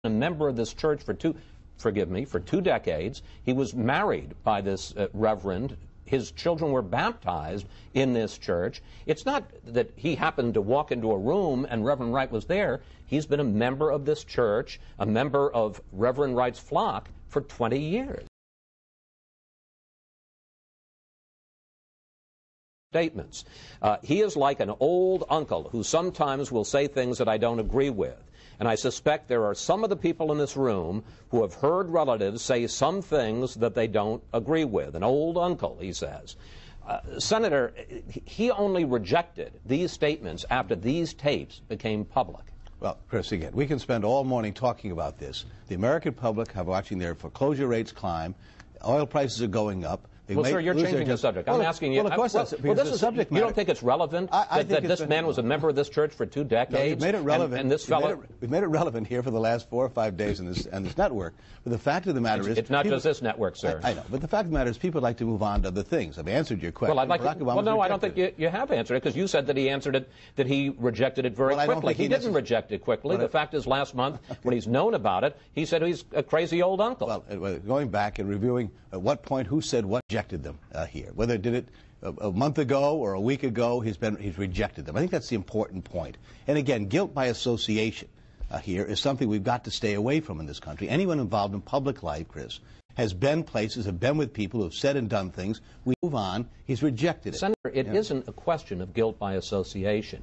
a member of this church for two decades. He was married by this reverend. His children were baptized in this church. It's not that he happened to walk into a room and Reverend Wright was there. He's been a member of this church, a member of Reverend Wright's flock for 20 years. Statements. He is like an old uncle who sometimes will say things that I don't agree with. And I suspect there are some of the people in this room who have heard relatives say some things that they don't agree with. An old uncle, he says. Senator, he only rejected these statements after these tapes became public. Well, Chris, again, we can spend all morning talking about this. The American public are watching their foreclosure rates climb. Oil prices are going up. Well, sir, you're changing the subject. I'm asking you. Well, of course, this is subject matter. You don't think it's relevant that this man was a member of this church for 2 decades? No, you've made it relevant. And this fellow, we've made it relevant here for the last 4 or 5 days in this network. But the fact of the matter is, it's not just this network, sir. I know, but the fact of the matter is, people like to move on to other things. I've answered your question. Well, I don't think you have answered it, because you said that he answered it, that he rejected it very quickly. He didn't reject it quickly. The fact is, last month, when he's known about it, he said he's a crazy old uncle. Well, going back and reviewing at what point who said what rejected them here, whether it did it a month ago or a week ago, he's rejected them. I think that's the important point. And again, guilt by association here is something we've got to stay away from in this country. Anyone involved in public life, Chris, has been places, have been with people who have said and done things. We move on. He's rejected it. Senator, it isn't a question of guilt by association.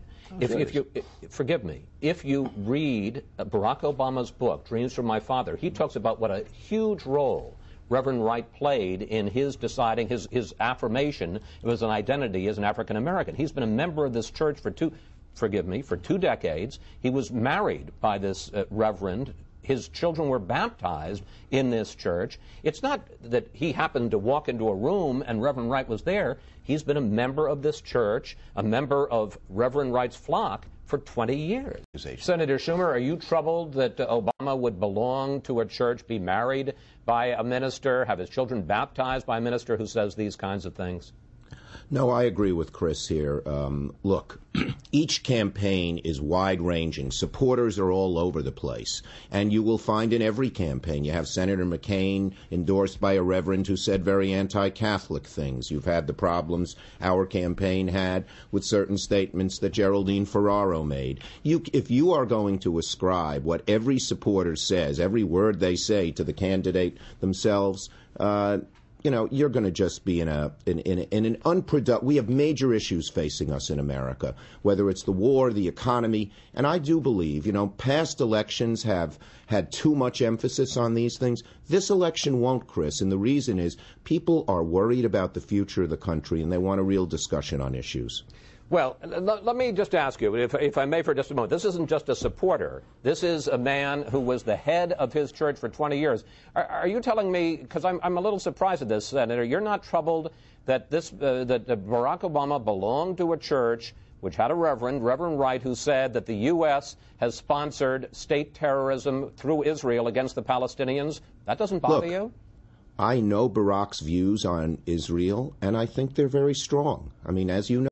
Forgive me, if you read Barack Obama's book, Dreams from My Father, he talks about what a huge role Reverend Wright played in his deciding, his affirmation of his identity as an African American. He's been a member of this church for two decades. He was married by this reverend. His children were baptized in this church. It's not that he happened to walk into a room and Reverend Wright was there. He's been a member of this church, a member of Reverend Wright's flock for 20 years. Senator Schumer, are you troubled that Obama would belong to a church, be married by a minister, have his children baptized by a minister who says these kinds of things? No, I agree with Chris here. Look, each campaign is wide-ranging. Supporters are all over the place. And you will find in every campaign, you have Senator McCain endorsed by a reverend who said very anti-Catholic things. You've had the problems our campaign had with certain statements that Geraldine Ferraro made. If you are going to ascribe what every supporter says, every word they say to the candidate themselves, you know, you're going to just be in an unproductive. We have major issues facing us in America, whether it's the war, the economy, and I do believe, you know, past elections have had too much emphasis on these things. This election won't, Chris, and the reason is people are worried about the future of the country and they want a real discussion on issues. Well, let me just ask you, if I may for just a moment, this isn't just a supporter. This is a man who was the head of his church for 20 years. Are you telling me, because I'm a little surprised at this, Senator, you're not troubled that that Barack Obama belonged to a church which had a Reverend Wright, who said that the U.S. has sponsored state terrorism through Israel against the Palestinians? That doesn't bother you? I know Barack's views on Israel, and I think they're very strong. I mean, as you know,